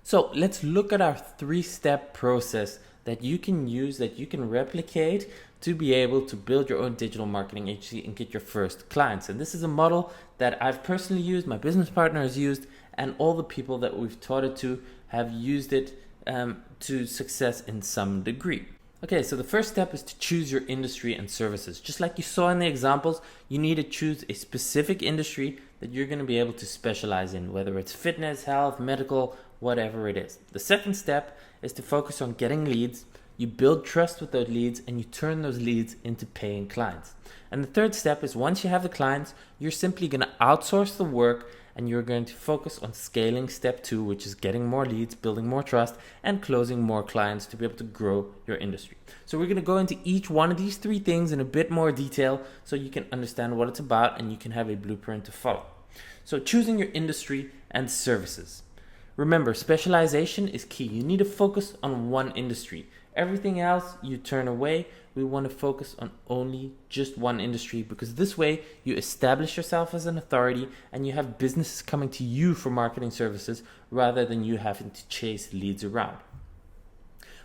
So let's look at our 3-step process that you can use, that you can replicate to be able to build your own digital marketing agency and get your first clients. And this is a model that I've personally used, my business partner has used, and all the people that we've taught it to have used it to success in some degree. Okay, so the first step is to choose your industry and services. Just like you saw in the examples, you need to choose a specific industry that you're going to be able to specialize in, whether it's fitness, health, medical, whatever it is. The second step is to focus on getting leads. You build trust with those leads and you turn those leads into paying clients. And the third step is once you have the clients, you're simply going to outsource the work and you're going to focus on scaling step 2, which is getting more leads, building more trust, and closing more clients to be able to grow your industry. So we're going to go into each one of these 3 things in a bit more detail so you can understand what it's about and you can have a blueprint to follow. So choosing your industry and services. Remember, specialization is key. You need to focus on one industry. Everything else you turn away. We want to focus on only just one industry because this way you establish yourself as an authority and you have businesses coming to you for marketing services rather than you having to chase leads around.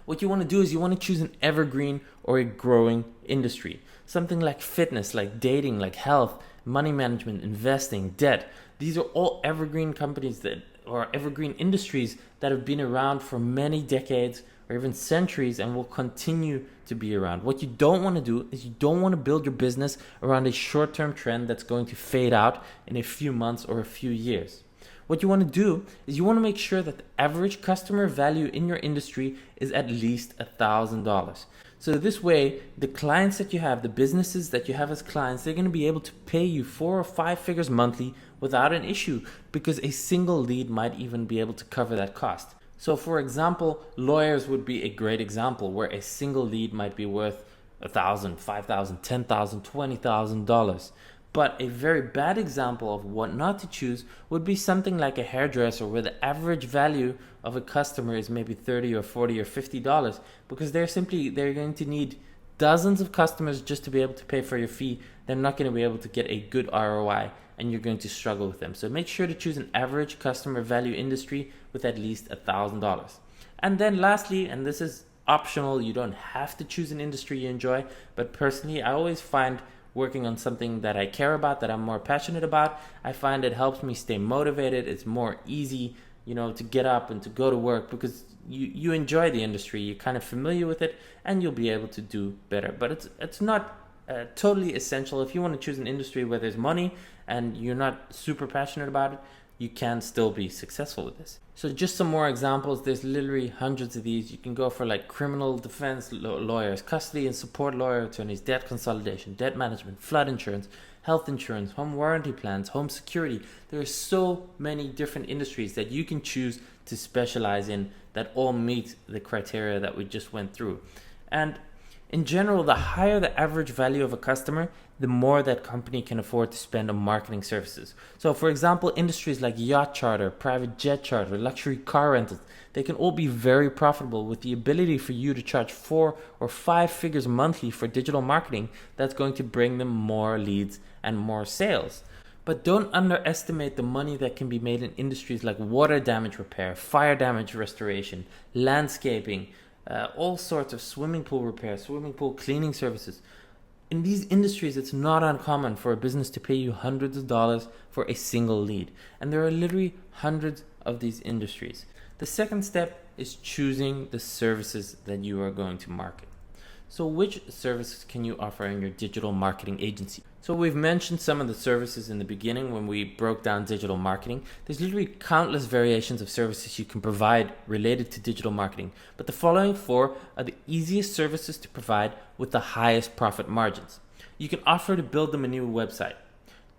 What you want to do is you want to choose an evergreen or a growing industry. Something like fitness, like dating, like health, money management, investing, debt. These are all evergreen companies or evergreen industries that have been around for many decades or even centuries and will continue to be around. What you don't want to do is you don't want to build your business around a short-term trend that's going to fade out in a few months or a few years. What you want to do is you want to make sure that the average customer value in your industry is at least $1,000. So this way, the clients that you have, the businesses that you have as clients, they're going to be able to pay you 4 or 5 figures monthly without an issue because a single lead might even be able to cover that cost. So for example, lawyers would be a great example where a single lead might be worth $1,000, $5,000, $10,000, $20,000. But a very bad example of what not to choose would be something like a hairdresser where the average value of a customer is maybe $30 or $40 or $50 because they're going to need dozens of customers just to be able to pay for your fee. They're not going to be able to get a good ROI and you're going to struggle with them. So make sure to choose an average customer value industry with at least $1,000. And then lastly, and this is optional, you don't have to choose an industry you enjoy, but personally, I always find working on something that I care about, that I'm more passionate about, I find it helps me stay motivated. It's more easy, to get up and to go to work because you enjoy the industry, you're kind of familiar with it, and you'll be able to do better. But it's not totally essential. If you want to choose an industry where there's money and you're not super passionate about it, you can still be successful with this. So just some more examples. There's literally hundreds of these. You can go for like criminal defense lawyers, custody and support lawyer attorneys, debt consolidation, debt management, flood insurance, health insurance, home warranty plans, home security. There are so many different industries that you can choose to specialize in that all meet the criteria that we just went through. And in general, the higher the average value of a customer, the more that company can afford to spend on marketing services. So for example, industries like yacht charter, private jet charter, luxury car rentals, they can all be very profitable with the ability for you to charge 4 or 5 figures monthly for digital marketing that's going to bring them more leads and more sales. But don't underestimate the money that can be made in industries like water damage repair, fire damage restoration, landscaping, all sorts of swimming pool repair, swimming pool cleaning services. In these industries, it's not uncommon for a business to pay you hundreds of dollars for a single lead. And there are literally hundreds of these industries. The second step is choosing the services that you are going to market. So which services can you offer in your digital marketing agency? So we've mentioned some of the services in the beginning when we broke down digital marketing. There's literally countless variations of services you can provide related to digital marketing, but the following 4 are the easiest services to provide with the highest profit margins. You can offer to build them a new website.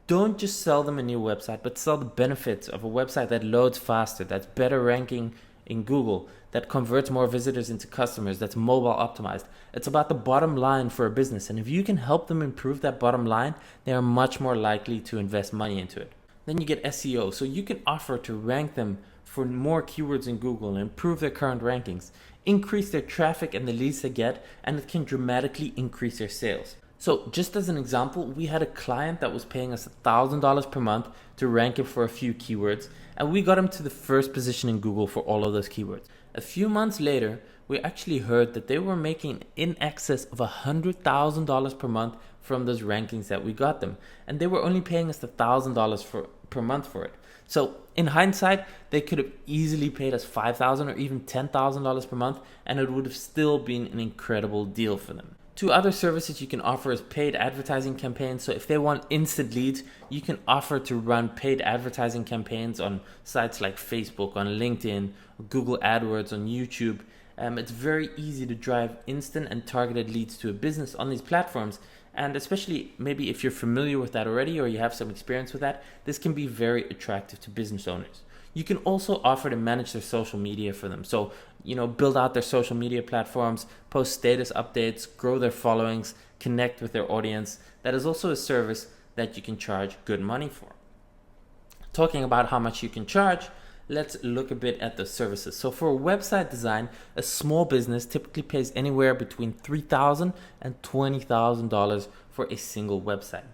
Don't just sell them a new website, but sell the benefits of a website that loads faster, that's better ranking in Google, that converts more visitors into customers, that's mobile optimized. It's about the bottom line for a business, and if you can help them improve that bottom line, they are much more likely to invest money into it. Then you get SEO, so you can offer to rank them for more keywords in Google and improve their current rankings, increase their traffic and the leads they get, and it can dramatically increase their sales. So just as an example, we had a client that was paying us $1,000 per month to rank him for a few keywords, and we got him to the first position in Google for all of those keywords. A few months later, we actually heard that they were making in excess of $100,000 per month from those rankings that we got them, and they were only paying us $1,000 per month for it. So in hindsight, they could have easily paid us $5,000 or even $10,000 per month, and it would have still been an incredible deal for them. Two other services you can offer is paid advertising campaigns. So if they want instant leads, you can offer to run paid advertising campaigns on sites like Facebook, on LinkedIn, Google AdWords, on YouTube. It's very easy to drive instant and targeted leads to a business on these platforms. And especially maybe if you're familiar with that already or you have some experience with that, this can be very attractive to business owners. You can also offer to manage their social media for them. So, build out their social media platforms, post status updates, grow their followings, connect with their audience. That is also a service that you can charge good money for. Talking about how much you can charge, let's look a bit at the services. So for website design, a small business typically pays anywhere between $3,000 and $20,000 for a single website.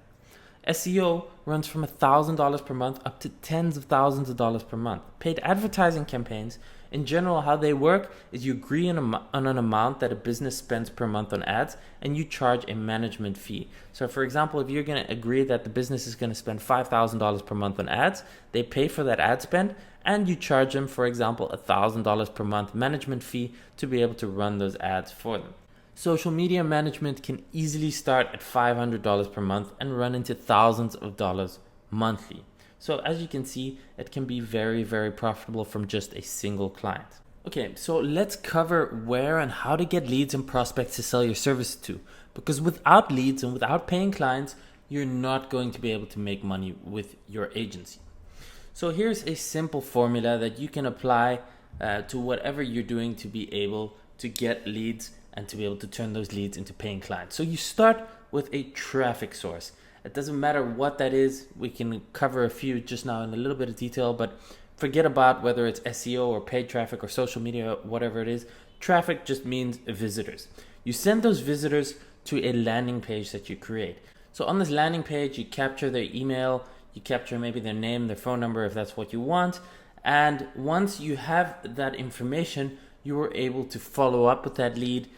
SEO runs from $1,000 per month up to tens of thousands of dollars per month. Paid advertising campaigns, in general, how they work is you agree on an amount that a business spends per month on ads, and you charge a management fee. So for example, if you're going to agree that the business is going to spend $5,000 per month on ads, they pay for that ad spend, and you charge them, for example, $1,000 per month management fee to be able to run those ads for them. Social media management can easily start at $500 per month and run into thousands of dollars monthly. So as you can see, it can be very, very profitable from just a single client. Okay, so let's cover where and how to get leads and prospects to sell your service to. Because without leads and without paying clients, you're not going to be able to make money with your agency. So here's a simple formula that you can apply to whatever you're doing to be able to get leads and to be able to turn those leads into paying clients. So you start with a traffic source. It doesn't matter what that is. We can cover a few just now in a little bit of detail, but forget about whether it's SEO or paid traffic or social media, whatever it is. Traffic just means visitors. You send those visitors to a landing page that you create. So on this landing page, you capture their email, you capture maybe their name, their phone number if that's what you want. And once you have that information, you are able to follow up with that lead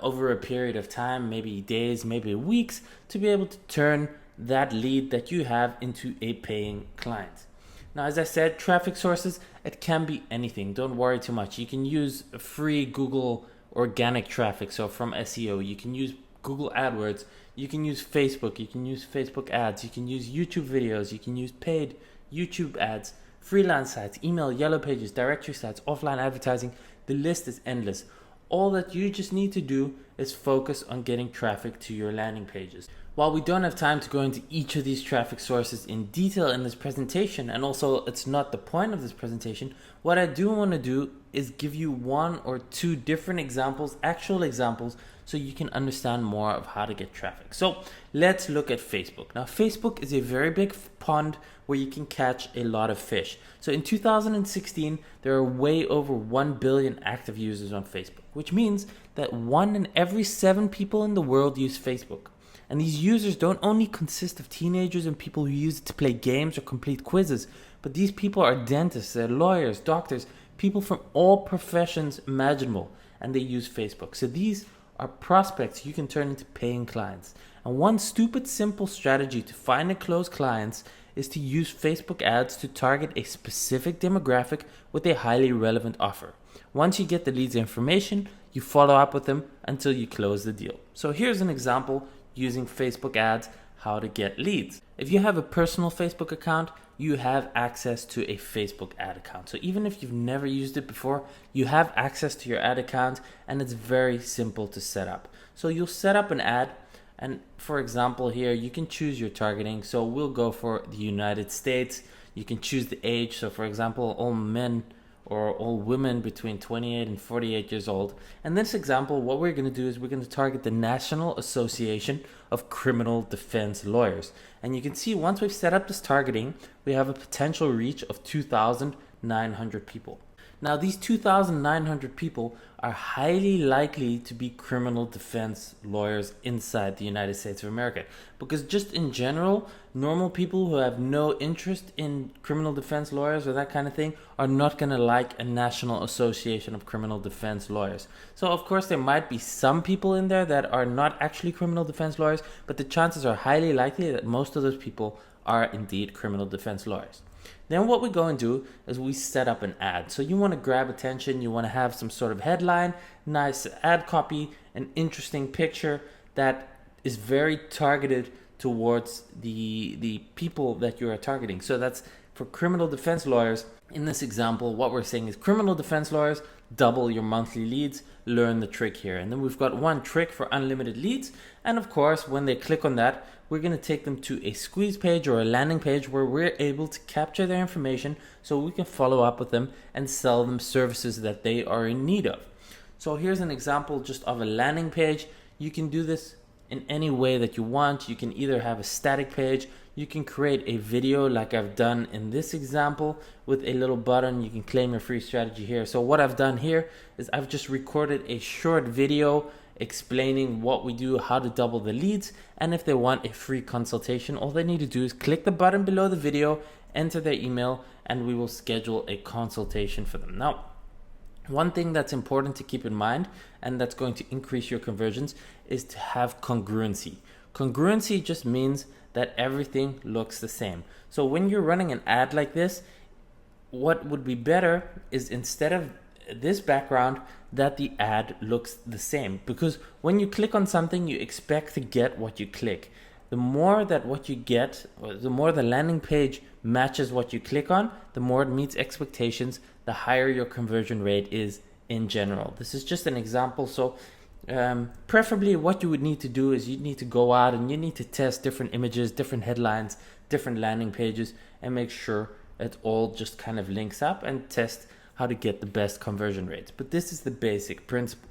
over a period of time, maybe days, maybe weeks, to be able to turn that lead that you have into a paying client. Now, as I said, traffic sources, it can be anything. Don't worry too much. You can use free Google organic traffic. So from SEO, you can use Google AdWords, you can use Facebook, you can use Facebook ads, you can use YouTube videos, you can use paid YouTube ads, freelance sites, email, yellow pages, directory sites, offline advertising. The list is endless. All that you just need to do is focus on getting traffic to your landing pages. While we don't have time to go into each of these traffic sources in detail in this presentation, and also it's not the point of this presentation, what I do want to do is give you one or two different examples, actual examples, so you can understand more of how to get traffic. So let's look at Facebook. Now, Facebook is a very big pond where you can catch a lot of fish. So in 2016, there are way over 1 billion active users on Facebook, which means that 1 in every 7 people in the world use Facebook. And these users don't only consist of teenagers and people who use it to play games or complete quizzes, but these people are dentists, they're lawyers, doctors, people from all professions imaginable, and they use Facebook. So these are prospects you can turn into paying clients. And one stupid simple strategy to find and close clients is to use Facebook ads to target a specific demographic with a highly relevant offer. Once you get the leads information, you follow up with them until you close the deal. So here's an example using Facebook ads, how to get leads. If you have a personal Facebook account, you have access to a Facebook ad account. So even if you've never used it before, you have access to your ad account, and it's very simple to set up. So you'll set up an ad, and for example here, you can choose your targeting. So we'll go for the United States. You can choose the age. So for example, all men or all women between 28 and 48 years old. And this example, what we're going to do is we're going to target the National Association of Criminal Defense Lawyers. And you can see once we've set up this targeting, we have a potential reach of 2,900 people. Now, these 2,900 people are highly likely to be criminal defense lawyers inside the United States of America. Because just in general, normal people who have no interest in criminal defense lawyers or that kind of thing are not going to like a National Association of Criminal Defense Lawyers. So, of course, there might be some people in there that are not actually criminal defense lawyers, but the chances are highly likely that most of those people are indeed criminal defense lawyers. Then what we go and do is we set up an ad. So you want to grab attention, you want to have some sort of headline, nice ad copy, an interesting picture that is very targeted towards the people that you are targeting. So that's for criminal defense lawyers. In this example, what we're saying is criminal defense lawyers, double your monthly leads, learn the trick here. And then we've got one trick for unlimited leads. And of course, when they click on that, we're going to take them to a squeeze page or a landing page where we're able to capture their information so we can follow up with them and sell them services that they are in need of. So here's an example just of a landing page. You can do this in any way that you want. You can either have a static page, you can create a video like I've done in this example with a little button. You can claim your free strategy here. So what I've done here is I've just recorded a short video explaining what we do, how to double the leads, and if they want a free consultation, all they need to do is click the button below the video, enter their email, and we will schedule a consultation for them. Now, one thing that's important to keep in mind, and that's going to increase your conversions, is to have congruency. Congruency just means that everything looks the same. So when you're running an ad like this, what would be better is instead of this background, that the ad looks the same, because when you click on something, you expect to get what you click. The more that what you get, or the more the landing page matches what you click on, the more it meets expectations, the higher your conversion rate is in general. This is just an example. So preferably what you would need to do is you need to go out and you need to test different images, different headlines, different landing pages, and make sure it all just kind of links up, and test how to get the best conversion rates. But this is the basic principle.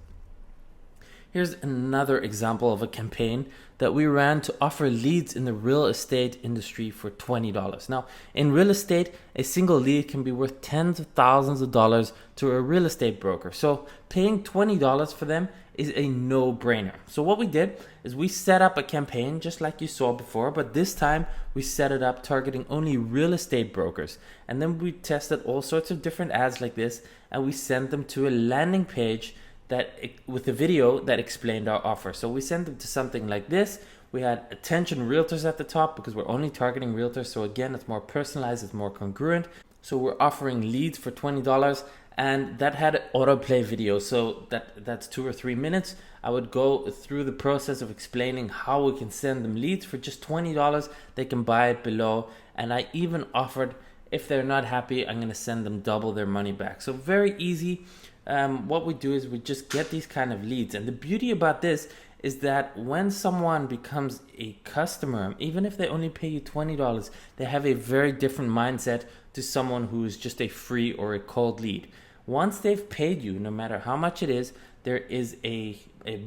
Here's another example of a campaign that we ran to offer leads in the real estate industry for $20. Now, in real estate, a single lead can be worth tens of thousands of dollars to a real estate broker. So paying $20 for them is a no-brainer. So what we did is we set up a campaign just like you saw before, but this time we set it up targeting only real estate brokers. And then we tested all sorts of different ads like this, and we sent them to a landing page that with a video that explained our offer. So we sent them to something like this. We had attention realtors at the top because we're only targeting realtors. So again, it's more personalized, it's more congruent. So we're offering leads for $20, and that had autoplay video. So that's 2 or 3 minutes. I would go through the process of explaining how we can send them leads for just $20. They can buy it below. And I even offered, if they're not happy, I'm going to send them double their money back. So very easy. What we do is we just get these kind of leads. And the beauty about this is that when someone becomes a customer, even if they only pay you $20, they have a very different mindset to someone who is just a free or a cold lead. Once they've paid you, no matter how much it is, there is a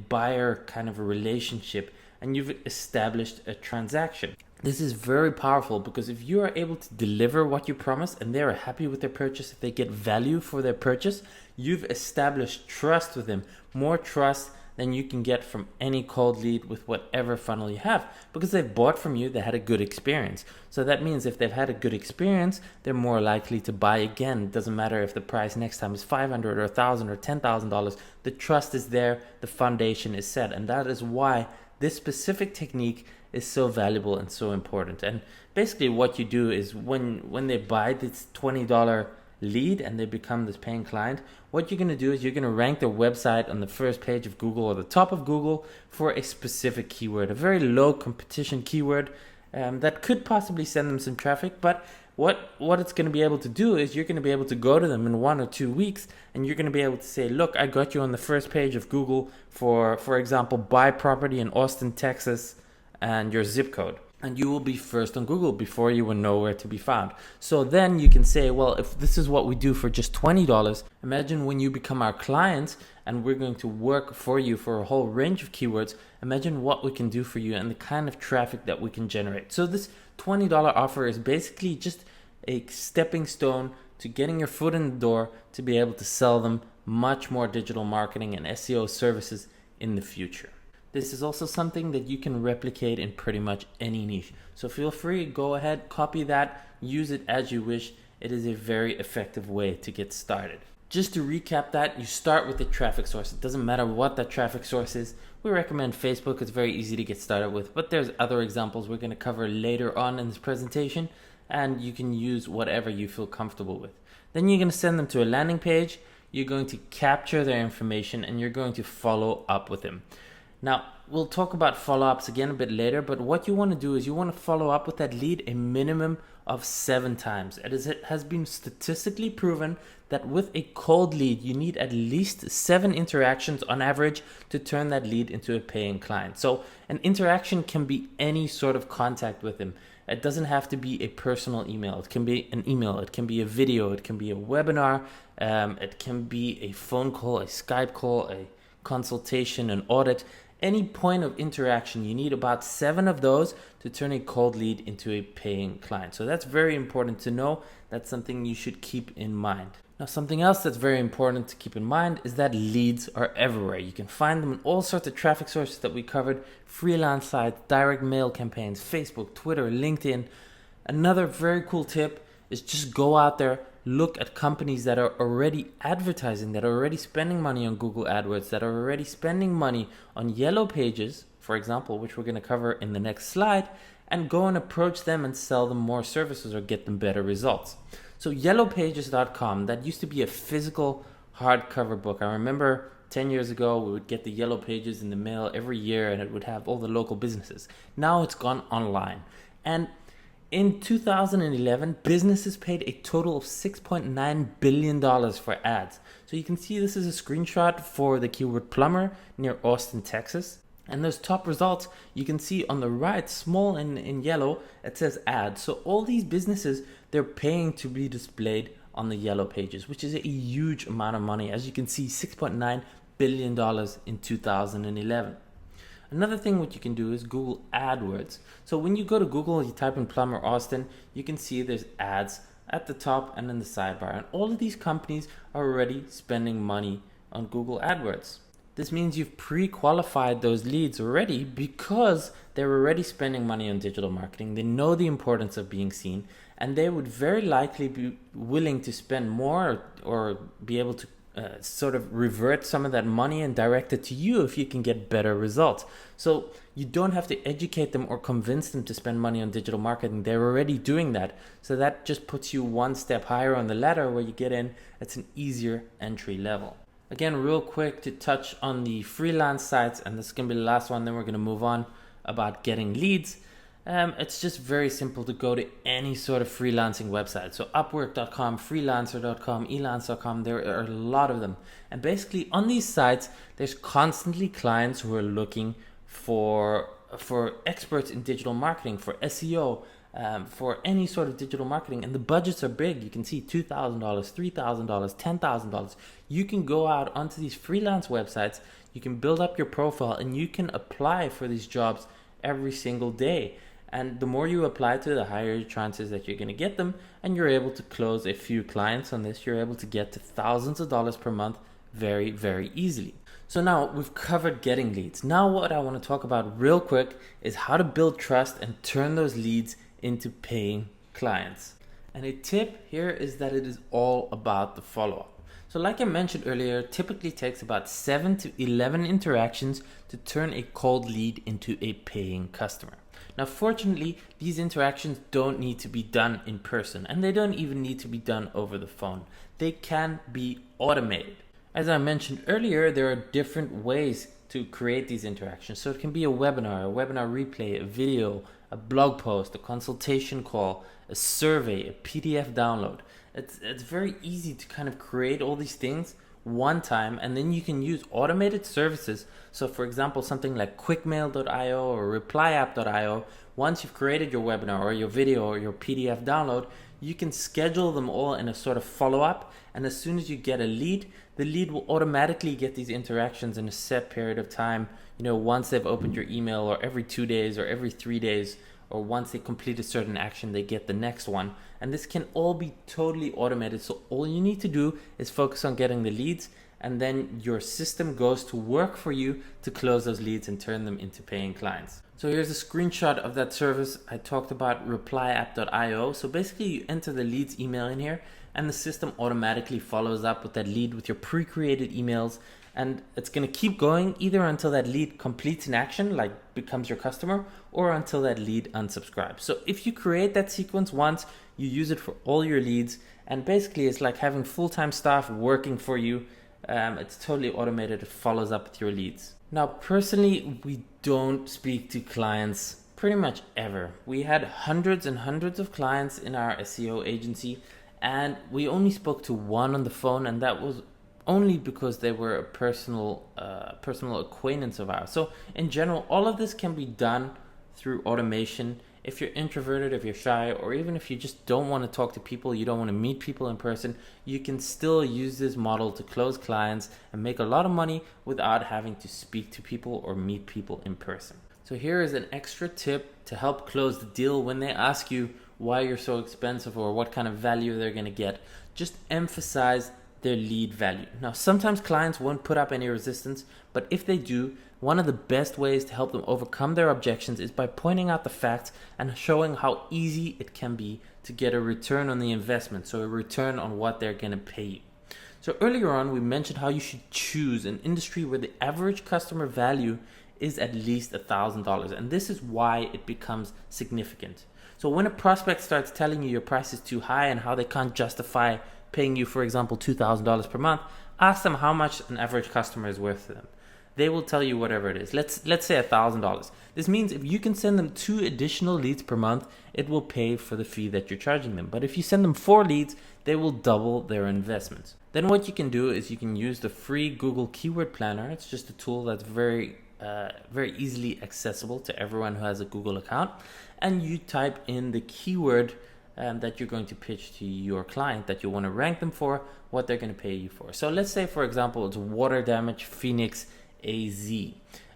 buyer kind of a relationship, and you've established a transaction. This is very powerful because if you are able to deliver what you promise and they are happy with their purchase, if they get value for their purchase, you've established trust with them, more trust than you can get from any cold lead with whatever funnel you have, because they've bought from you, they had a good experience. So that means if they've had a good experience, they're more likely to buy again. It doesn't matter if the price next time is $500 or $1,000 or $10,000. The trust is there, the foundation is set, and that is why this specific technique is so valuable and so important. And basically what you do is when they buy this $20 lead and they become this paying client, what you're going to do is you're going to rank their website on the first page of Google or the top of Google for a specific keyword, a very low competition keyword that could possibly send them some traffic. But what it's going to be able to do is you're going to be able to go to them in 1 or 2 weeks, and you're going to be able to say, look, I got you on the first page of Google for example, buy property in Austin, Texas, and your zip code. And you will be first on Google before you were nowhere to be found. So then you can say, well, if this is what we do for just $20, imagine when you become our client and we're going to work for you for a whole range of keywords, imagine what we can do for you and the kind of traffic that we can generate. So this $20 offer is basically just a stepping stone to getting your foot in the door to be able to sell them much more digital marketing and SEO services in the future. This is also something that you can replicate in pretty much any niche. So feel free, go ahead, copy that, use it as you wish. It is a very effective way to get started. Just to recap that, you start with the traffic source. It doesn't matter what that traffic source is. We recommend Facebook. It's very easy to get started with, but there's other examples we're going to cover later on in this presentation, and you can use whatever you feel comfortable with. Then you're going to send them to a landing page. You're going to capture their information, and you're going to follow up with them. Now, we'll talk about follow-ups again a bit later, but what you want to do is you want to follow up with that lead a minimum of 7 times. It has been statistically proven that with a cold lead, you need at least 7 interactions on average to turn that lead into a paying client. So an interaction can be any sort of contact with them. It doesn't have to be a personal email. It can be an email, it can be a video, it can be a webinar, it can be a phone call, a Skype call, a consultation, an audit. Any point of interaction, you need about 7 of those to turn a cold lead into a paying client. So that's very important to know. That's something you should keep in mind. Now, something else that's very important to keep in mind is that leads are everywhere. You can find them in all sorts of traffic sources that we covered: freelance sites, direct mail campaigns, Facebook, Twitter, LinkedIn. Another very cool tip is just go out there, look at companies that are already advertising, that are already spending money on Google AdWords, that are already spending money on Yellow Pages, for example, which we're going to cover in the next slide, and go and approach them and sell them more services or get them better results. So yellowpages.com, that used to be a physical hardcover book. I remember 10 years ago, we would get the Yellow Pages in the mail every year and it would have all the local businesses. Now it's gone online. And in 2011, businesses paid a total of $6.9 billion for ads. So you can see this is a screenshot for the keyword plumber near Austin, Texas. And those top results, you can see on the right, small in yellow, it says ads. So all these businesses, they're paying to be displayed on the Yellow Pages, which is a huge amount of money. As you can see, $6.9 billion in 2011. Another thing what you can do is Google AdWords. So when you go to Google, you type in plumber Austin, you can see there's ads at the top and in the sidebar. And all of these companies are already spending money on Google AdWords. This means you've pre-qualified those leads already because they're already spending money on digital marketing. They know the importance of being seen, and they would very likely be willing to spend more or be able to sort of revert some of that money and direct it to you if you can get better results. So you don't have to educate them or convince them to spend money on digital marketing. They're already doing that. So that just puts you one step higher on the ladder where you get in. It's an easier entry level. Again, real quick to touch on the freelance sites, and this is going to be the last one, then we're going to move on about getting leads. It's just very simple to go to any sort of freelancing website. So Upwork.com, Freelancer.com, Elance.com, there are a lot of them. And basically on these sites, there's constantly clients who are looking for experts in digital marketing, for SEO, for any sort of digital marketing. And the budgets are big. You can see $2,000, $3,000, $10,000. You can go out onto these freelance websites, you can build up your profile, and you can apply for these jobs every single day. And the more you apply to, the higher your chances that you're going to get them. And you're able to close a few clients on this. You're able to get to thousands of dollars per month very, very easily. So now we've covered getting leads. Now what I want to talk about real quick is how to build trust and turn those leads into paying clients. And a tip here is that it is all about the follow-up. So like I mentioned earlier, it typically takes about 7 to 11 interactions to turn a cold lead into a paying customer. Now, fortunately, these interactions don't need to be done in person, and they don't even need to be done over the phone. They can be automated. As I mentioned earlier, there are different ways to create these interactions. So it can be a webinar replay, a video, a blog post, a consultation call, a survey, a PDF download. It's very easy to kind of create all these things one time, and then you can use automated services. So for example, something like quickmail.io or replyapp.io. Once you've created your webinar or your video or your PDF download, you can schedule them all in a sort of follow-up, and as soon as you get a lead, the lead will automatically get these interactions in a set period of time, once they've opened your email, or every 2 days or every 3 days or once they complete a certain action, they get the next one. And this can all be totally automated. So all you need to do is focus on getting the leads, and then your system goes to work for you to close those leads and turn them into paying clients. So here's a screenshot of that service I talked about, replyapp.io. So basically you enter the lead's email in here, and the system automatically follows up with that lead with your pre-created emails. And it's going to keep going either until that lead completes an action, like becomes your customer, or until that lead unsubscribes. So if you create that sequence once, you use it for all your leads. And basically it's like having full-time staff working for you. It's totally automated. It follows up with your leads. Now, personally, we don't speak to clients pretty much ever. We had hundreds and hundreds of clients in our SEO agency, and we only spoke to one on the phone, and that was only because they were a personal acquaintance of ours. So in general, all of this can be done through automation. If you're introverted, if you're shy, or even if you just don't want to talk to people, you don't want to meet people in person, you can still use this model to close clients and make a lot of money without having to speak to people or meet people in person. So here is an extra tip to help close the deal when they ask you why you're so expensive or what kind of value they're going to get. Just emphasize their lead value. Now, sometimes clients won't put up any resistance, but if they do, one of the best ways to help them overcome their objections is by pointing out the facts and showing how easy it can be to get a return on the investment, so a return on what they're going to pay you. So earlier on, we mentioned how you should choose an industry where the average customer value is at least $1,000, and this is why it becomes significant. So when a prospect starts telling you your price is too high and how they can't justify paying you, for example, $2,000 per month, ask them how much an average customer is worth to them. They will tell you whatever it is. Let's say $1,000. This means if you can send them 2 additional leads per month, it will pay for the fee that you're charging them. But if you send them 4 leads, they will double their investment. Then what you can do is you can use the free Google Keyword Planner. It's just a tool that's very easily accessible to everyone who has a Google account. And you type in the keyword that you're going to pitch to your client, that you want to rank them for, what they're going to pay you for. So let's say, for example, it's water damage Phoenix AZ.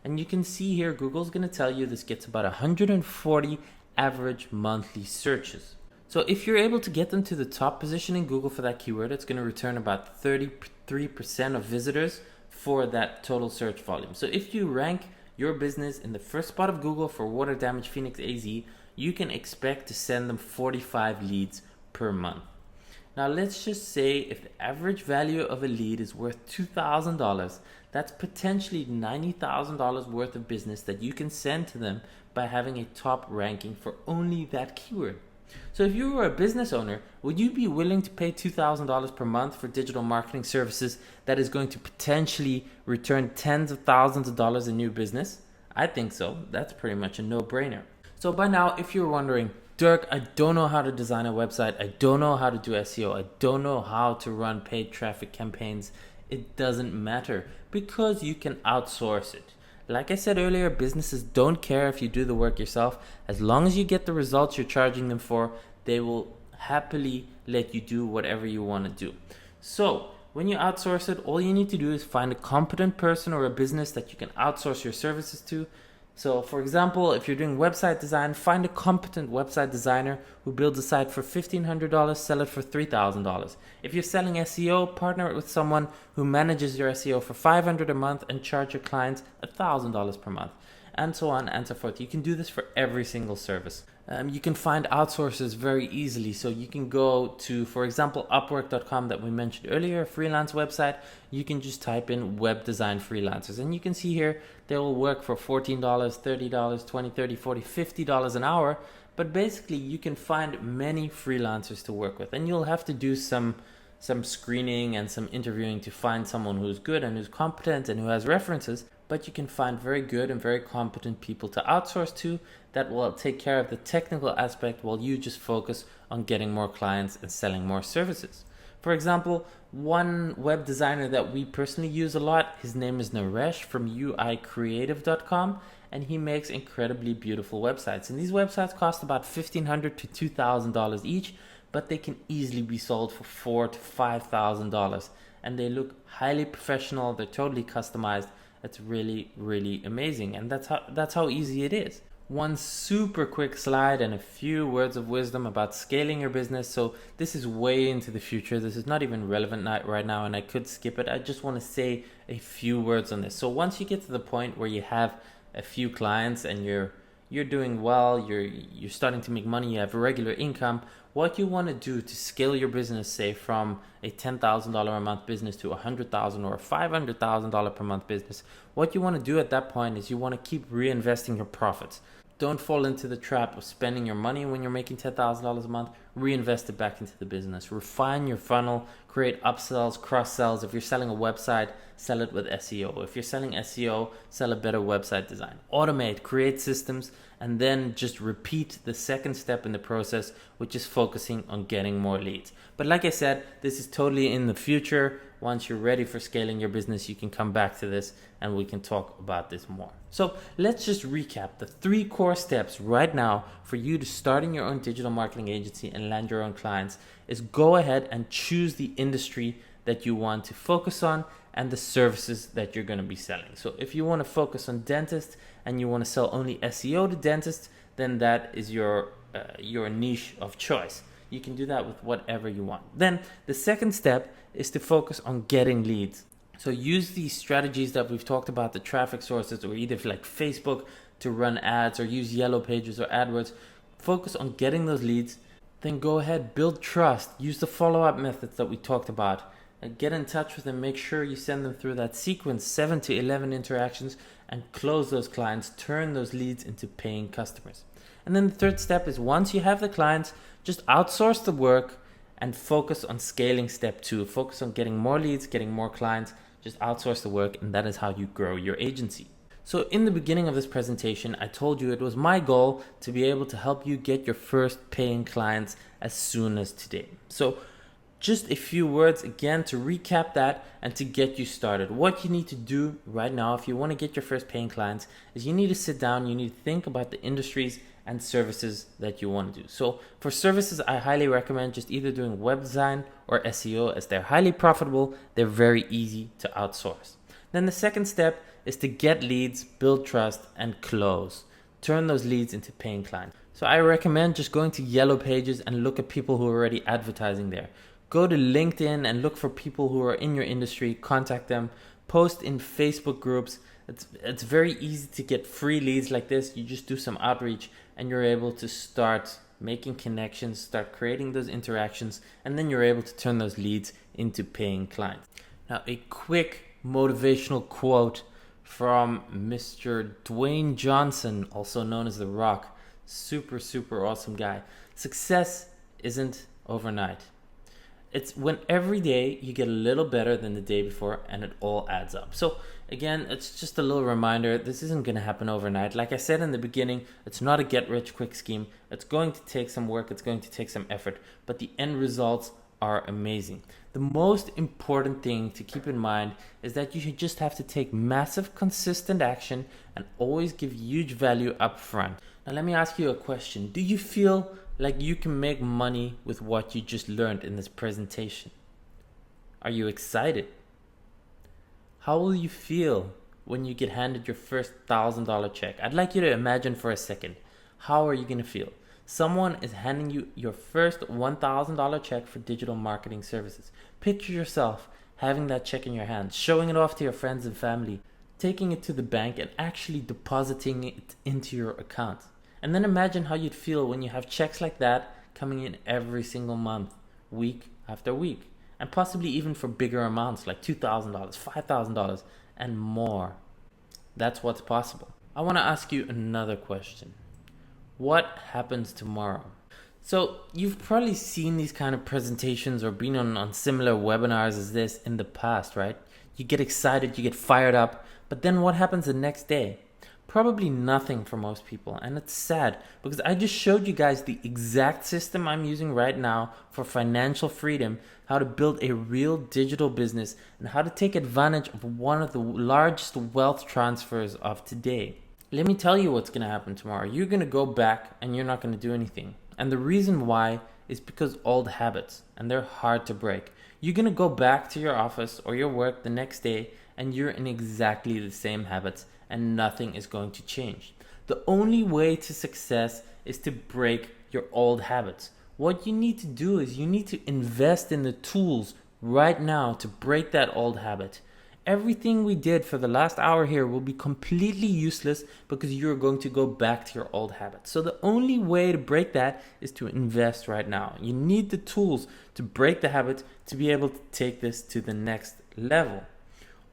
And you can see here, Google's going to tell you this gets about 140 average monthly searches. So if you're able to get them to the top position in Google for that keyword, it's going to return about 33% of visitors for that total search volume. So if you rank your business in the first spot of Google for water damage Phoenix AZ, you can expect to send them 45 leads per month. Now let's just say if the average value of a lead is worth $2,000, that's potentially $90,000 worth of business that you can send to them by having a top ranking for only that keyword. So if you were a business owner, would you be willing to pay $2,000 per month for digital marketing services that is going to potentially return tens of thousands of dollars in new business? I think so. That's pretty much a no-brainer. So by now, if you're wondering, Dirk, I don't know how to design a website. I don't know how to do SEO. I don't know how to run paid traffic campaigns. It doesn't matter because you can outsource it. Like I said earlier, businesses don't care if you do the work yourself. As long as you get the results you're charging them for, they will happily let you do whatever you want to do. So when you outsource it, all you need to do is find a competent person or a business that you can outsource your services to. So for example, if you're doing website design, find a competent website designer who builds a site for $1,500, sell it for $3,000. If you're selling SEO, partner with someone who manages your SEO for $500 a month and charge your clients $1,000 per month, and so on and so forth. You can do this for every single service. You can find outsourcers very easily. So you can go to, for example, Upwork.com that we mentioned earlier, a freelance website. You can just type in web design freelancers. And you can see here, they will work for $14, $30, $20, $30, $40, $50 an hour. But basically, you can find many freelancers to work with. And you'll have to do some screening and some interviewing to find someone who's good and who's competent and who has references. But you can find very good and very competent people to outsource to that will take care of the technical aspect while you just focus on getting more clients and selling more services. For example, one web designer that we personally use a lot, his name is Naresh from uicreative.com, and he makes incredibly beautiful websites. And these websites cost about $1,500 to $2,000 each, but they can easily be sold for $4,000 to $5,000. And they look highly professional, they're totally customized. It's really, really amazing. And that's how easy it is. one super quick slide and a few words of wisdom about scaling your business. So this is way into the future. This is not even relevant right now, and I could skip it. I just want to say a few words on this. So once you get to the point where you have a few clients and you're doing well, you're starting to make money, you have regular income, what you want to do to scale your business, say from a $10,000 a month business to $100,000 or a $500,000 per month business, what you want to do at that point is you want to keep reinvesting your profits. Don't fall into the trap of spending your money when you're making $10,000 a month. Reinvest it back into the business. Refine your funnel, create upsells, cross sells. If you're selling a website, sell it with SEO. If you're selling SEO, sell a better website design. Automate, create systems, and then just repeat the second step in the process, which is focusing on getting more leads. But like I said, this is totally in the future. Once you're ready for scaling your business, you can come back to this and we can talk about this more. So let's just recap the 3 core steps right now for you to starting your own digital marketing agency and land your own clients is go ahead and choose the industry that you want to focus on and the services that you're going to be selling. So if you want to focus on dentists and you want to sell only SEO to dentists, then that is your niche of choice. You can do that with whatever you want. Then the second step is to focus on getting leads. So use these strategies that we've talked about, the traffic sources, or either like Facebook to run ads or use Yellow Pages or AdWords. Focus on getting those leads. Then go ahead, build trust. Use the follow-up methods that we talked about. And get in touch with them. Make sure you send them through that sequence, 7 to 11 interactions, and close those clients. Turn those leads into paying customers. And then the third step is once you have the clients, just outsource the work and focus on scaling step 2. Focus on getting more leads, getting more clients. Just outsource the work, and that is how you grow your agency. So in the beginning of this presentation, I told you it was my goal to be able to help you get your first paying clients as soon as today. So just a few words again to recap that and to get you started. What you need to do right now if you want to get your first paying clients is you need to sit down, you need to think about the industries and services that you want to do. So for services, I highly recommend just either doing web design or SEO, as they're highly profitable, they're very easy to outsource. Then the second step is to get leads, build trust, and close. Turn those leads into paying clients. So I recommend just going to Yellow Pages and look at people who are already advertising there. Go to LinkedIn and look for people who are in your industry, contact them, post in Facebook groups. It's very easy to get free leads like this. You just do some outreach and you're able to start making connections, start creating those interactions, and then you're able to turn those leads into paying clients. Now, a quick motivational quote from Mr. Dwayne Johnson, also known as The Rock. Super, super awesome guy. Success isn't overnight. It's when every day you get a little better than the day before and it all adds up. So again, it's just a little reminder, this isn't going to happen overnight. Like I said in the beginning, it's not a get rich quick scheme. It's going to take some work, it's going to take some effort, but the end results are amazing. The most important thing to keep in mind is that you should just have to take massive consistent action and always give huge value up front. Now let me ask you a question. Do you feel like you can make money with what you just learned in this presentation? Are you excited? How will you feel when you get handed your first $1,000 check? I'd like you to imagine for a second. How are you going to feel? Someone is handing you your first $1,000 check for digital marketing services. Picture yourself having that check in your hand, showing it off to your friends and family, taking it to the bank and actually depositing it into your account. And then imagine how you'd feel when you have checks like that coming in every single month, week after week, and possibly even for bigger amounts like $2,000, $5,000, and more. That's what's possible. I want to ask you another question. What happens tomorrow? So you've probably seen these kind of presentations or been on similar webinars as this in the past, right? You get excited, you get fired up, but then what happens the next day? Probably nothing for most people, and it's sad because I just showed you guys the exact system I'm using right now for financial freedom, how to build a real digital business, and how to take advantage of one of the largest wealth transfers of today. Let me tell you what's going to happen tomorrow. You're going to go back and you're not going to do anything. And the reason why is because old habits, and they're hard to break. You're going to go back to your office or your work the next day and you're in exactly the same habits and nothing is going to change. The only way to success is to break your old habits. What you need to do is you need to invest in the tools right now to break that old habit. Everything we did for the last hour here will be completely useless because you're going to go back to your old habits. So the only way to break that is to invest right now. You need the tools to break the habit to be able to take this to the next level.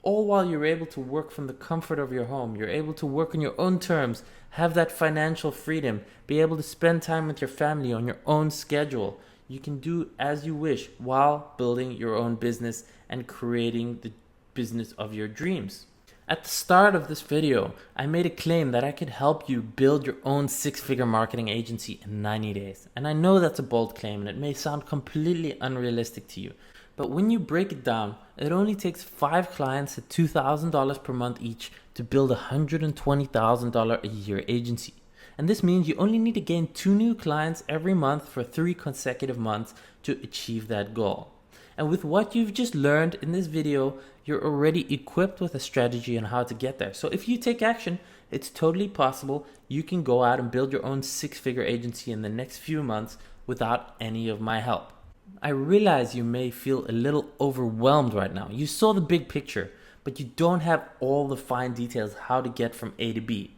All while you're able to work from the comfort of your home. You're able to work on your own terms, have that financial freedom, be able to spend time with your family on your own schedule. You can do as you wish while building your own business and creating the business of your dreams. At the start of this video, I made a claim that I could help you build your own six-figure marketing agency in 90 days. And I know that's a bold claim and it may sound completely unrealistic to you. But when you break it down, it only takes 5 clients at $2,000 per month each to build a $120,000 a year agency. And this means you only need to gain 2 new clients every month for 3 consecutive months to achieve that goal. And with what you've just learned in this video, you're already equipped with a strategy on how to get there. So if you take action, it's totally possible you can go out and build your own 6-figure agency in the next few months without any of my help. I realize you may feel a little overwhelmed right now. You saw the big picture, but you don't have all the fine details how to get from A to B.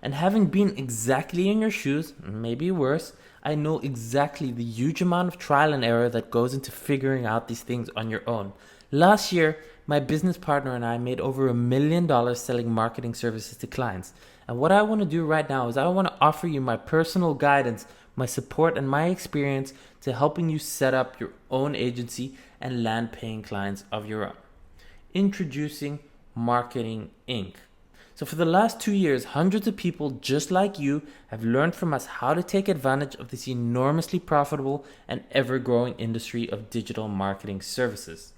And having been exactly in your shoes, maybe worse, I know exactly the huge amount of trial and error that goes into figuring out these things on your own. Last year, my business partner and I made over $1 million selling marketing services to clients. And what I want to do right now is I want to offer you my personal guidance, my support, and my experience to helping you set up your own agency and land paying clients of your own. Introducing Marketing Inc. So for the last 2 years, hundreds of people just like you have learned from us how to take advantage of this enormously profitable and ever-growing industry of digital marketing services.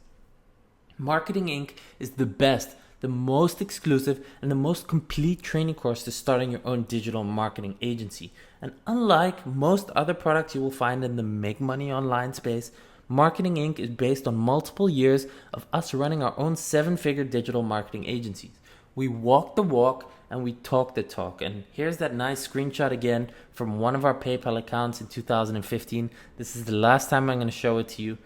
Marketing Inc. is the best, the most exclusive, and the most complete training course to starting your own digital marketing agency. And unlike most other products you will find in the make money online space, Marketing Inc. is based on multiple years of us running our own 7-figure digital marketing agencies. We walk the walk and we talk the talk. And here's that nice screenshot again from one of our PayPal accounts in 2015. This is the last time I'm going to show it to you,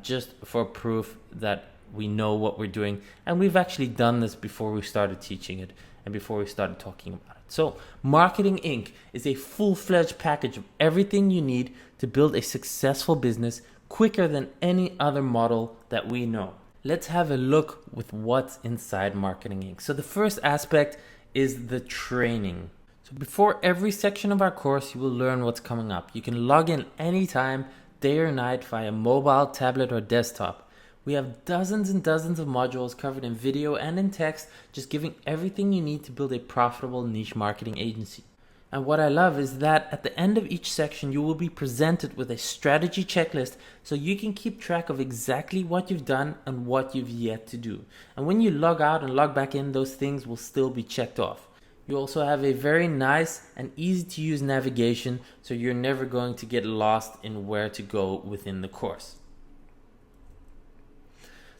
just for proof that we know what we're doing. And we've actually done this before we started teaching it and before we started talking about it. So Marketing Inc. is a full-fledged package of everything you need to build a successful business quicker than any other model that we know. Let's have a look with what's inside Marketing Inc. So the first aspect is the training. So before every section of our course, you will learn what's coming up. You can log in anytime, day or night, via mobile, tablet, or desktop. We have dozens and dozens of modules covered in video and in text, just giving everything you need to build a profitable niche marketing agency. And what I love is that at the end of each section, you will be presented with a strategy checklist so you can keep track of exactly what you've done and what you've yet to do. And when you log out and log back in, those things will still be checked off. You also have a very nice and easy to use navigation, so you're never going to get lost in where to go within the course.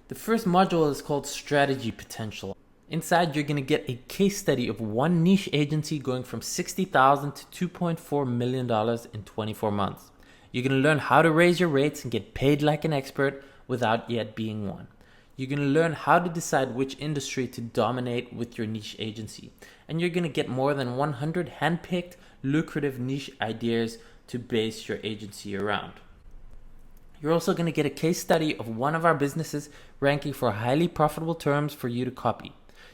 The first module is called Strategy Potential. Inside, you're going to get a case study of one niche agency going from $60,000 to $2.4 million in 24 months. You're going to learn how to raise your rates and get paid like an expert without yet being one. You're going to learn how to decide which industry to dominate with your niche agency. And you're going to get more than 100 handpicked, lucrative niche ideas to base your agency around. You're also going to get a case study of one of our businesses ranking for highly profitable terms for you to copy.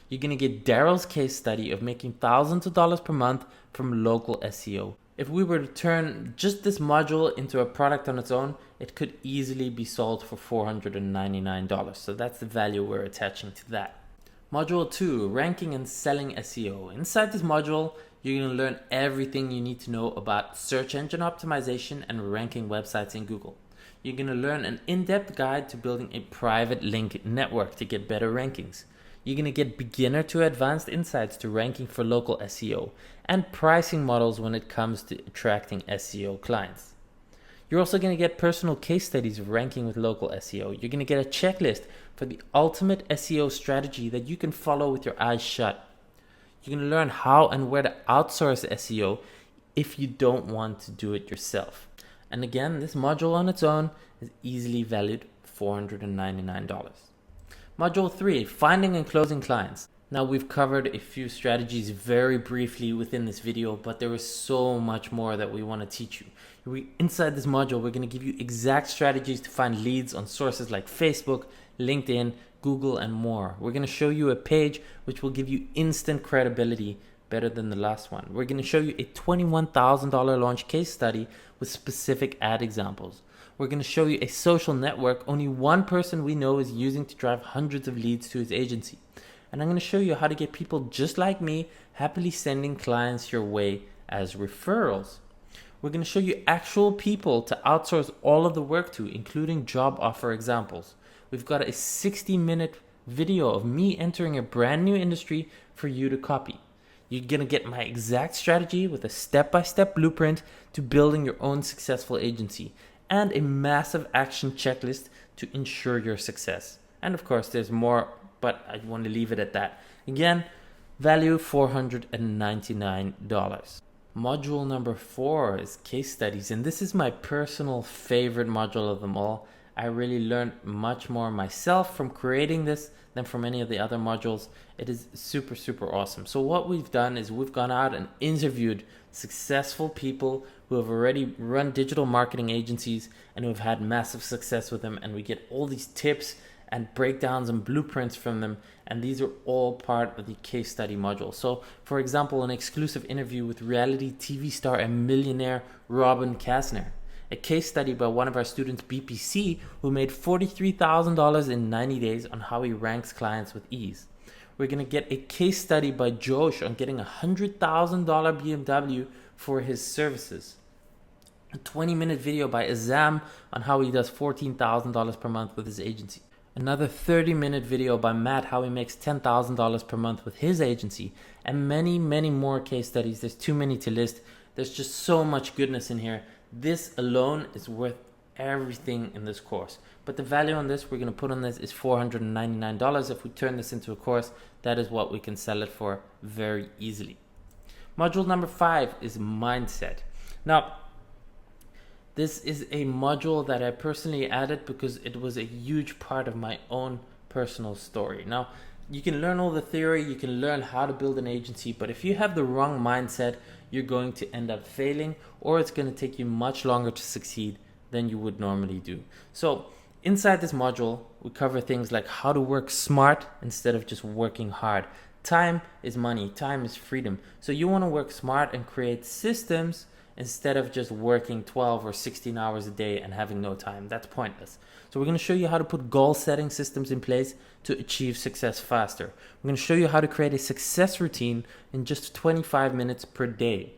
You're going to get Daryl's case study of making thousands of dollars per month from local SEO. If we were to turn just this module into a product on its own, it could easily be sold for $499. So that's the value we're attaching to that. Module 2, Ranking and Selling SEO. Inside this module, you're going to learn everything you need to know about search engine optimization and ranking websites in Google. You're going to learn an in-depth guide to building a private link network to get better rankings. You're going to get beginner to advanced insights to ranking for local SEO and pricing models when it comes to attracting SEO clients. You're also going to get personal case studies of ranking with local SEO. You're going to get a checklist for the ultimate SEO strategy that you can follow with your eyes shut. You can learn how and where to outsource SEO if you don't want to do it yourself. And again, this module on its own is easily valued $499. Module 3, finding and closing clients. Now, we've covered a few strategies very briefly within this video, but there is so much more that we want to teach you. Inside this module, we're going to give you exact strategies to find leads on sources like Facebook, LinkedIn, Google, and more. We're going to show you a page which will give you instant credibility, better than the last one. We're going to show you a $21,000 launch case study with specific ad examples. We're going to show you a social network only one person we know is using to drive hundreds of leads to his agency. And I'm going to show you how to get people just like me happily sending clients your way as referrals. We're going to show you actual people to outsource all of the work to, including job offer examples. We've got a 60-minute video of me entering a brand new industry for you to copy. You're going to get my exact strategy with a step-by-step blueprint to building your own successful agency and a massive action checklist to ensure your success. And of course, there's more, but I want to leave it at that. Again, value $499. Module number 4 is case studies, and this is my personal favorite module of them all. I really learned much more myself from creating this than from any of the other modules. It is super, super awesome. So what we've done is we've gone out and interviewed successful people who have already run digital marketing agencies and who have had massive success with them, and we get all these tips and breakdowns and blueprints from them, and these are all part of the case study module. So for example, an exclusive interview with reality TV star and millionaire Robin Kastner, a case study by one of our students, BPC, who made $43,000 in 90 days on how he ranks clients with ease. We're going to get a case study by Josh on getting a $100,000 BMW for his services. A 20-minute video by Azam on how he does $14,000 per month with his agency. Another 30-minute video by Matt, how he makes $10,000 per month with his agency. And many, many more case studies. There's too many to list. There's just so much goodness in here. This alone is worth everything in this course. But the value on this we're going to put on this is $499. If we turn this into a course, that is what we can sell it for very easily. Module number 5 is mindset. Now, this is a module that I personally added because it was a huge part of my own personal story. Now, you can learn all the theory, you can learn how to build an agency, but if you have the wrong mindset, you're going to end up failing, or it's going to take you much longer to succeed than you would normally do. So inside this module, we cover things like how to work smart instead of just working hard. Time is money, time is freedom. So you want to work smart and create systems instead of just working 12 or 16 hours a day and having no time. That's pointless. So we're going to show you how to put goal setting systems in place to achieve success faster. We're going to show you how to create a success routine in just 25 minutes per day.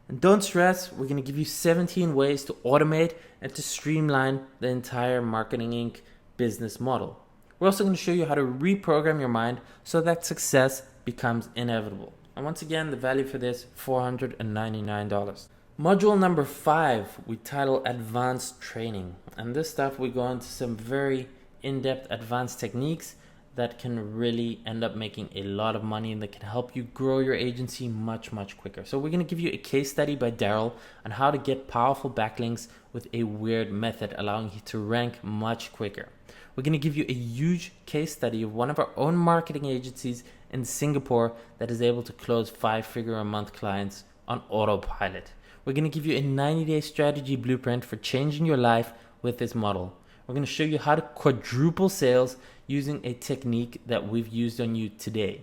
And don't stress, we're going to give you 17 ways to automate and to streamline the entire Marketing Inc. business model. We're also going to show you how to reprogram your mind so that success becomes inevitable. And once again, the value for this, $499. Module number 5, we title Advanced Training. And this stuff, we go into some very in-depth advanced techniques that can really end up making a lot of money and that can help you grow your agency much, much quicker. So we're going to give you a case study by Daryl on how to get powerful backlinks with a weird method, allowing you to rank much quicker. We're going to give you a huge case study of one of our own marketing agencies in Singapore that is able to close 5-figure-a-month clients on autopilot. We're going to give you a 90-day strategy blueprint for changing your life with this model. We're going to show you how to quadruple sales using a technique that we've used on you today.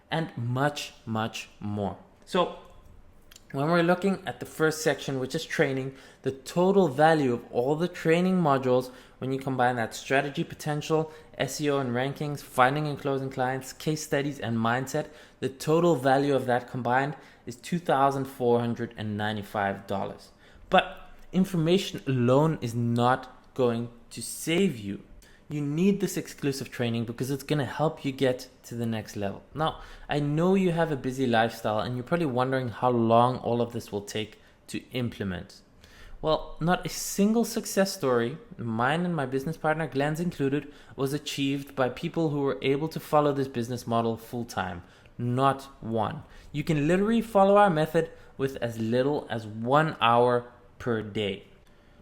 And much, much more. So when we're looking at the first section, which is training, the total value of all the training modules, when you combine that strategy potential, SEO and rankings, finding and closing clients, case studies, and mindset, the total value of that combined is $2,495. But information alone is not going to save you. You need this exclusive training because it's going to help you get to the next level. Now, I know you have a busy lifestyle and you're probably wondering how long all of this will take to implement. Well, not a single success story, mine and my business partner Glenn's included, was achieved by people who were able to follow this business model full time. Not one. You can literally follow our method with as little as 1 hour per day.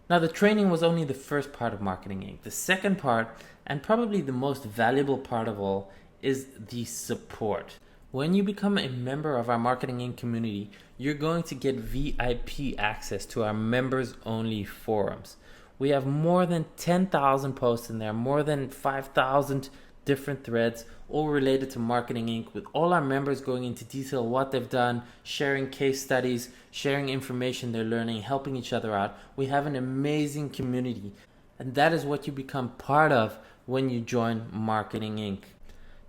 Now, the training was only the first part of Marketing Inc. The second part, and probably the most valuable part of all, is the support. When you become a member of our Marketing Inc. community, you're going to get VIP access to our members only forums. We have more than 10,000 posts in there, more than 5,000 different threads, all related to Marketing Inc., with all our members going into detail what they've done, sharing case studies, sharing information they're learning, helping each other out. We have an amazing community, and that is what you become part of when you join Marketing Inc.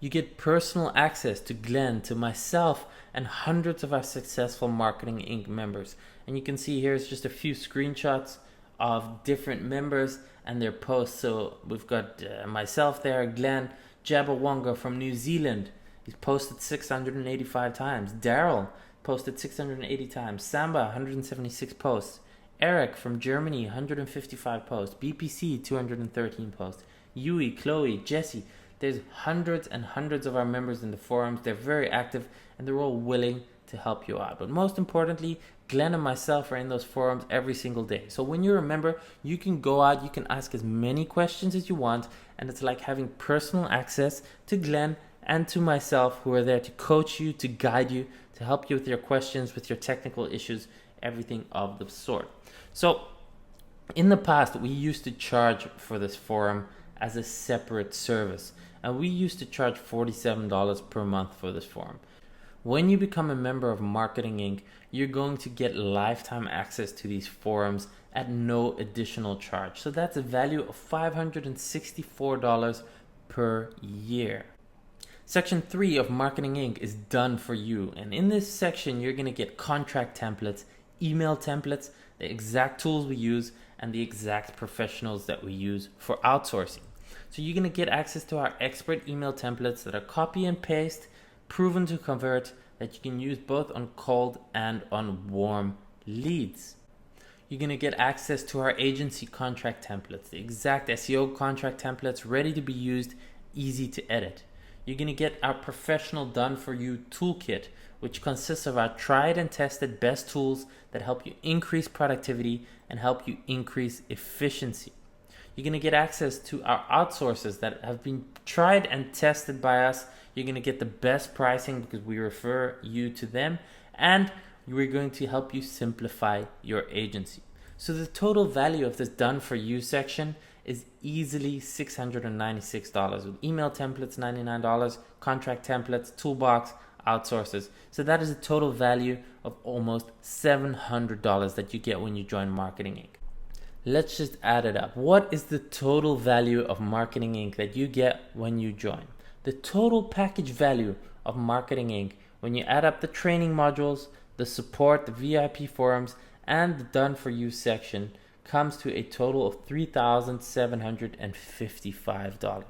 You get personal access to Glenn, to myself, and hundreds of our successful Marketing Inc. members. And you can see here's just a few screenshots of different members and their posts. So we've got myself there, Glenn, Jabawonga from New Zealand. He's posted 685 times. Daryl posted 680 times. Samba, 176 posts. Eric from Germany, 155 posts. BPC, 213 posts. Yui, Chloe, Jesse. There's hundreds and hundreds of our members in the forums. They're very active and they're all willing to help you out. But most importantly, Glenn and myself are in those forums every single day. So when you're a member, you can go out, you can ask as many questions as you want, and it's like having personal access to Glenn and to myself, who are there to coach you, to guide you, to help you with your questions, with your technical issues, everything of the sort. So in the past, we used to charge for this forum as a separate service. And we used to charge $47 per month for this forum. When you become a member of Marketing Inc., you're going to get lifetime access to these forums at no additional charge. So that's a value of $564 per year. Section 3 of Marketing Inc. is done for you. And in this section, you're going to get contract templates, email templates, the exact tools we use, and the exact professionals that we use for outsourcing. So you're going to get access to our expert email templates that are copy and paste, proven to convert, that you can use both on cold and on warm leads. You're going to get access to our agency contract templates, the exact SEO contract templates ready to be used, easy to edit. You're going to get our professional done for you toolkit, which consists of our tried and tested best tools that help you increase productivity and help you increase efficiency. You're going to get access to our outsources that have been tried and tested by us. You're going to get the best pricing because we refer you to them, and we're going to help you simplify your agency. So the total value of this done for you section is easily $696 with email templates, $99, contract templates, toolbox, outsources. So that is a total value of almost $700 that you get when you join Marketing Inc. Let's just add it up. What is the total value of Marketing Inc. that you get when you join? The total package value of Marketing Inc. when you add up the training modules, the support, the VIP forums, and the done for you section comes to a total of $3,755.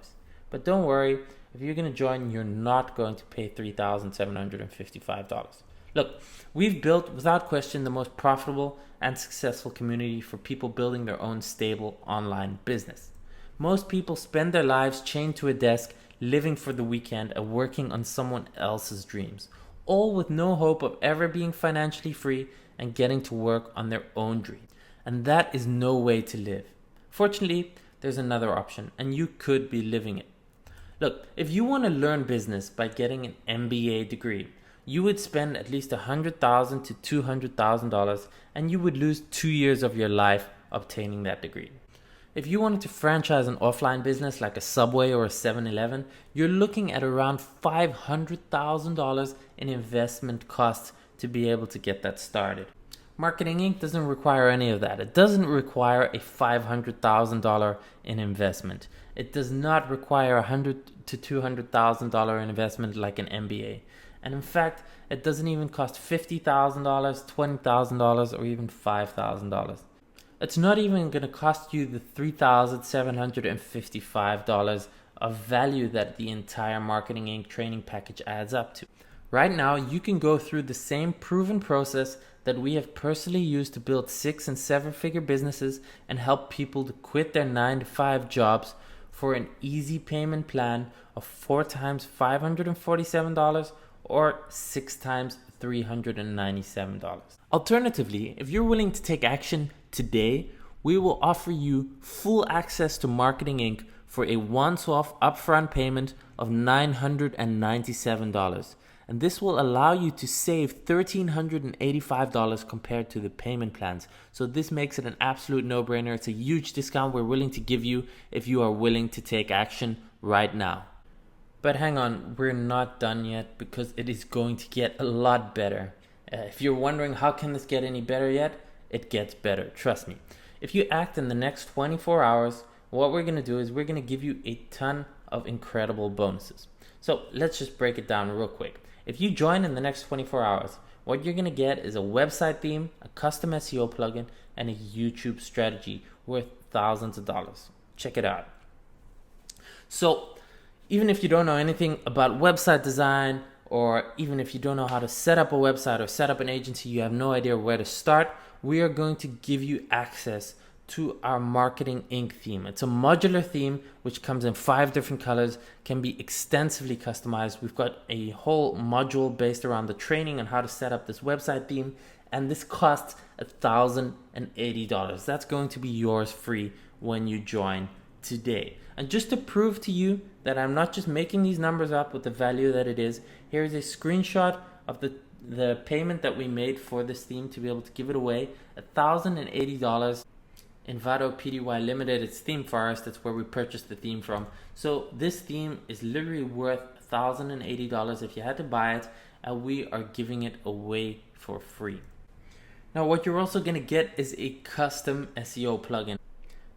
But don't worry, if you're going to join, you're not going to pay $3,755. Look, we've built, without question, the most profitable and successful community for people building their own stable online business. Most people spend their lives chained to a desk, living for the weekend and working on someone else's dreams, all with no hope of ever being financially free and getting to work on their own dream. And that is no way to live. Fortunately, there's another option, and you could be living it. Look, if you want to learn business by getting an MBA degree, you would spend at least $100,000 to $200,000, and you would lose 2 years of your life obtaining that degree. If you wanted to franchise an offline business like a Subway or a 7-Eleven, you're looking at around $500,000 in investment costs to be able to get that started. Marketing Inc. doesn't require any of that. It doesn't require a $500,000 in investment. It does not require $100,000 to $200,000 in investment like an MBA. And in fact, it doesn't even cost $50,000, $20,000, or even $5,000. It's not even going to cost you the $3,755 of value that the entire Marketing Inc. training package adds up to. Right now, you can go through the same proven process that we have personally used to build 6 and 7-figure businesses and help people to quit their 9-to-5 jobs for an easy payment plan of 4 times $547 or 6 times $397. Alternatively, if you're willing to take action today, we will offer you full access to Marketing Inc. for a once-off upfront payment of $997. And this will allow you to save $1,385 compared to the payment plans. So this makes it an absolute no-brainer. It's a huge discount we're willing to give you if you are willing to take action right now. But hang on, we're not done yet because it is going to get a lot better. If you're wondering how can this get any better yet, it gets better, trust me. If you act in the next 24 hours, what we're going to do is we're going to give you a ton of incredible bonuses. So let's just break it down real quick. If you join in the next 24 hours, what you're going to get is a website theme, a custom SEO plugin, and a YouTube strategy worth thousands of dollars. Check it out. So even if you don't know anything about website design, or even if you don't know how to set up a website or set up an agency, you have no idea where to start, we are going to give you access to our Marketing Inc. theme. It's a modular theme which comes in 5 different colors, can be extensively customized. We've got a whole module based around the training on how to set up this website theme, and this costs $1,080. That's going to be yours free when you join today. And just to prove to you that I'm not just making these numbers up with the value that it is, here is a screenshot of the payment that we made for this theme to be able to give it away. $1,080. Envato PTY Limited, it's Theme Forest, that's where we purchased the theme from. So this theme is literally worth $1,080 if you had to buy it, and we are giving it away for free. Now what you're also going to get is a custom SEO plugin.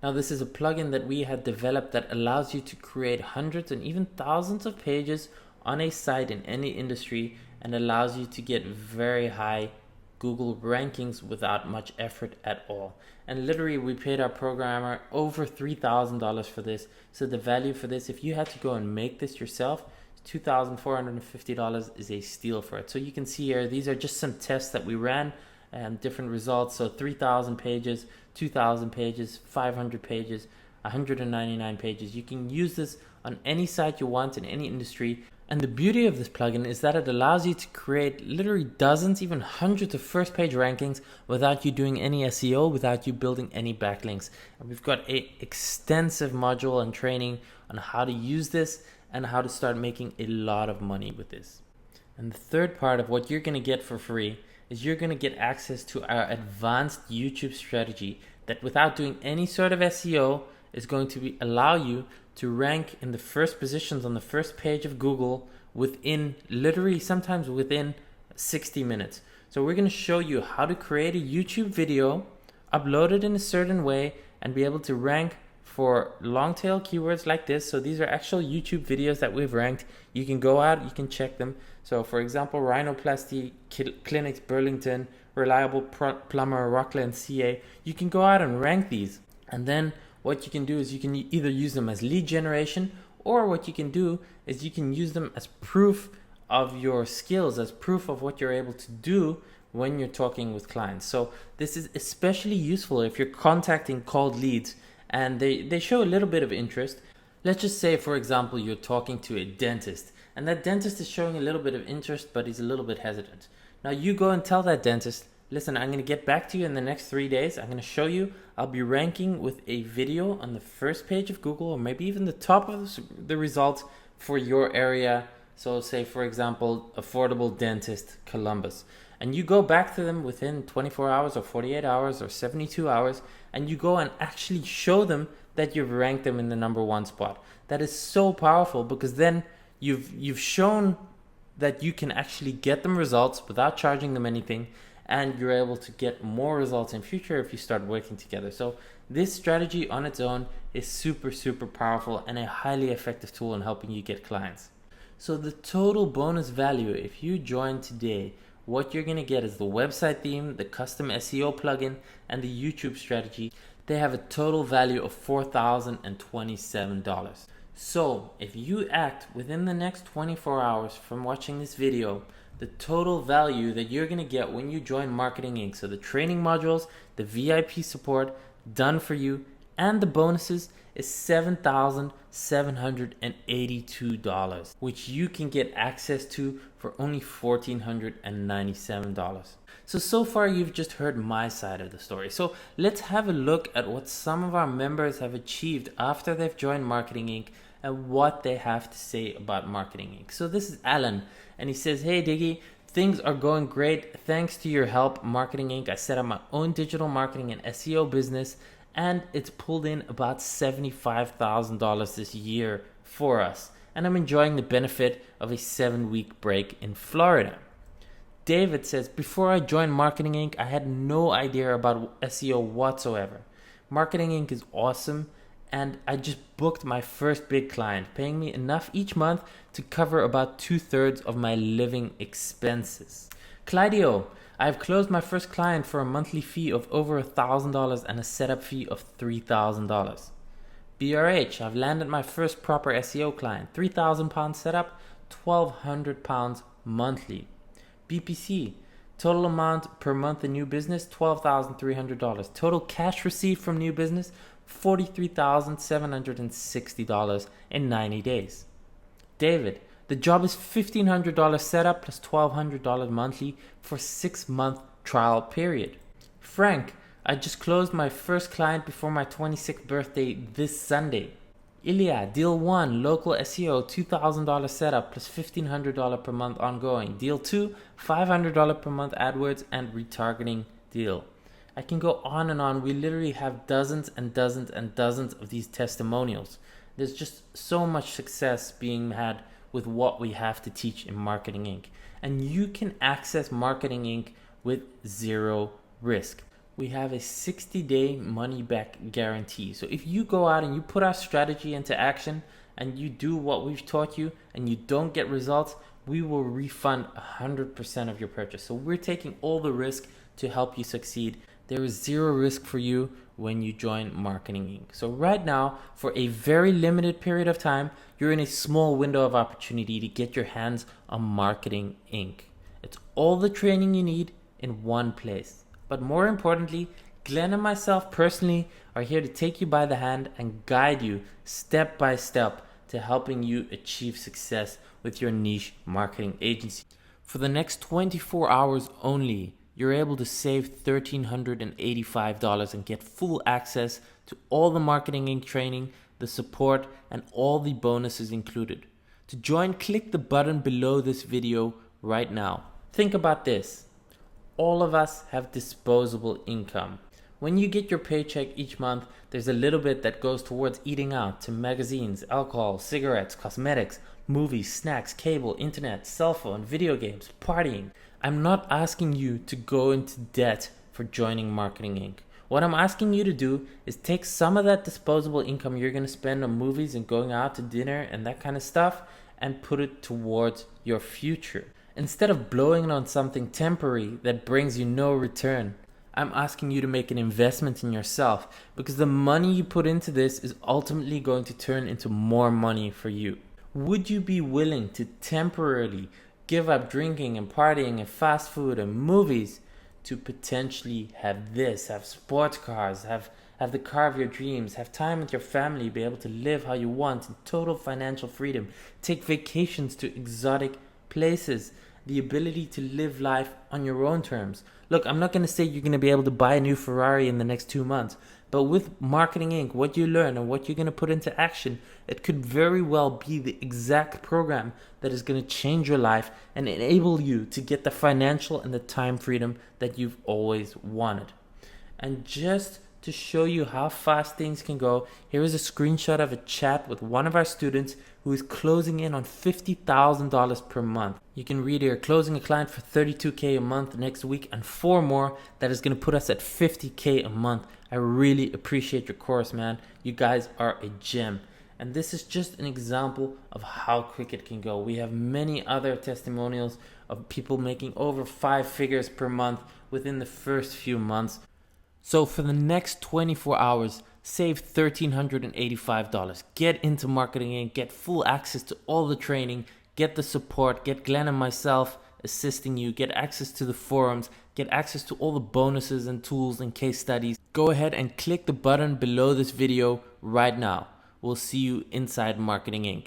Now this is a plugin that we had developed that allows you to create hundreds and even thousands of pages on a site in any industry and allows you to get very high Google rankings without much effort at all. And literally we paid our programmer over $3,000 for this. So the value for this, if you had to go and make this yourself, $2,450 is a steal for it. So you can see here, these are just some tests that we ran and different results. So 3,000 pages, 2,000 pages, 500 pages, 199 pages. You can use this on any site you want in any industry. And the beauty of this plugin is that it allows you to create literally dozens, even hundreds of first page rankings without you doing any SEO, without you building any backlinks. And we've got an extensive module and training on how to use this and how to start making a lot of money with this. And the third part of what you're going to get for free is you're going to get access to our advanced YouTube strategy that without doing any sort of SEO is going to allow you to rank in the first positions on the first page of Google within literally sometimes within 60 minutes. So we're going to show you how to create a YouTube video, upload it in a certain way, and be able to rank for long tail keywords like this. So these are actual YouTube videos that we've ranked. You can go out, you can check them. So for example, rhinoplasty clinics Burlington, reliable plumber Rockland CA. You can go out and rank these, and then what you can do is you can either use them as lead generation, or what you can do is you can use them as proof of your skills, as proof of what you're able to do when you're talking with clients. So this is especially useful if you're contacting cold leads and they show a little bit of interest. Let's just say, for example, you're talking to a dentist and that dentist is showing a little bit of interest, but he's a little bit hesitant. Now you go and tell that dentist, listen, I'm going to get back to you in the next 3 days. I'm going to show you, I'll be ranking with a video on the first page of Google, or maybe even the top of the results for your area. So say, for example, affordable dentist, Columbus. And you go back to them within 24 hours or 48 hours or 72 hours, and you go and actually show them that you've ranked them in the number 1 spot. That is so powerful, because then you've shown that you can actually get them results without charging them anything, and you're able to get more results in future if you start working together. So this strategy on its own is super, super powerful and a highly effective tool in helping you get clients. So the total bonus value, if you join today, what you're going to get is the website theme, the custom SEO plugin, and the YouTube strategy. They have a total value of $4,027. So if you act within the next 24 hours from watching this video, the total value that you're going to get when you join Marketing Inc. So the training modules, the VIP support done for you, and the bonuses is $7,782, which you can get access to for only $1,497. So far you've just heard my side of the story. So let's have a look at what some of our members have achieved after they've joined Marketing Inc. and what they have to say about Marketing Inc. So this is Alan, and he says, "Hey Diggy, things are going great. Thanks to your help, Marketing Inc. I set up my own digital marketing and SEO business, and it's pulled in about $75,000 this year for us. And I'm enjoying the benefit of a 7-week break in Florida." David says, "Before I joined Marketing Inc., I had no idea about SEO whatsoever. Marketing Inc. is awesome, and I just booked my first big client, paying me enough each month to cover about 2/3 of my living expenses." Claudio, "I've closed my first client for a monthly fee of over $1,000 and a setup fee of $3,000. BRH, "I've landed my first proper SEO client, £3,000 setup, £1,200 monthly. BPC, total amount per month in new business, $12,300. Total cash received from new business, $43,760 in 90 days. David, "The job is $1,500 setup plus $1,200 monthly for 6-month trial period." Frank, "I just closed my first client before my 26th birthday this Sunday." Ilya, "Deal 1, local SEO, $2,000 setup plus $1,500 per month ongoing. Deal 2, $500 per month AdWords and retargeting deal." I can go on and on. We literally have dozens and dozens and dozens of these testimonials. There's just so much success being had with what we have to teach in Marketing Inc. And you can access Marketing Inc. with zero risk. We have a 60-day money-back guarantee. So if you go out and you put our strategy into action and you do what we've taught you and you don't get results, we will refund 100% of your purchase. So we're taking all the risk to help you succeed. There is zero risk for you when you join Marketing Inc. So right now, for a very limited period of time, you're in a small window of opportunity to get your hands on Marketing Inc. It's all the training you need in one place. But more importantly, Glenn and myself personally are here to take you by the hand and guide you step by step to helping you achieve success with your niche marketing agency. For the next 24 hours only, you're able to save $1,385 and get full access to all the Marketing Inc. training, the support, and all the bonuses included. To join, click the button below this video right now. Think about this. All of us have disposable income. When you get your paycheck each month, there's a little bit that goes towards eating out, to magazines, alcohol, cigarettes, cosmetics, movies, snacks, cable, internet, cell phone, video games, partying. I'm not asking you to go into debt for joining Marketing Inc. What I'm asking you to do is take some of that disposable income you're going to spend on movies and going out to dinner and that kind of stuff and put it towards your future. Instead of blowing it on something temporary that brings you no return, I'm asking you to make an investment in yourself, because the money you put into this is ultimately going to turn into more money for you. Would you be willing to temporarily give up drinking and partying and fast food and movies to potentially have this, have sports cars, have the car of your dreams, have time with your family, be able to live how you want in total financial freedom, take vacations to exotic places, the ability to live life on your own terms? Look, I'm not going to say you're going to be able to buy a new Ferrari in the next 2 months, but with Marketing Inc., what you learn and what you're going to put into action, it could very well be the exact program that is going to change your life and enable you to get the financial and the time freedom that you've always wanted. And just to show you how fast things can go, here is a screenshot of a chat with one of our students who is closing in on $50,000 per month. You can read here, closing a client for $32K a month next week and 4 more. That is going to put us at $50K a month. I really appreciate your course, man. You guys are a gem. And this is just an example of how quick it can go. We have many other testimonials of people making over 5 figures per month within the first few months. So for the next 24 hours, save $1,385. Get into Marketing Inc., get full access to all the training, get the support, get Glenn and myself assisting you, get access to the forums, get access to all the bonuses and tools and case studies, go ahead and click the button below this video right now. We'll see you inside Marketing Inc.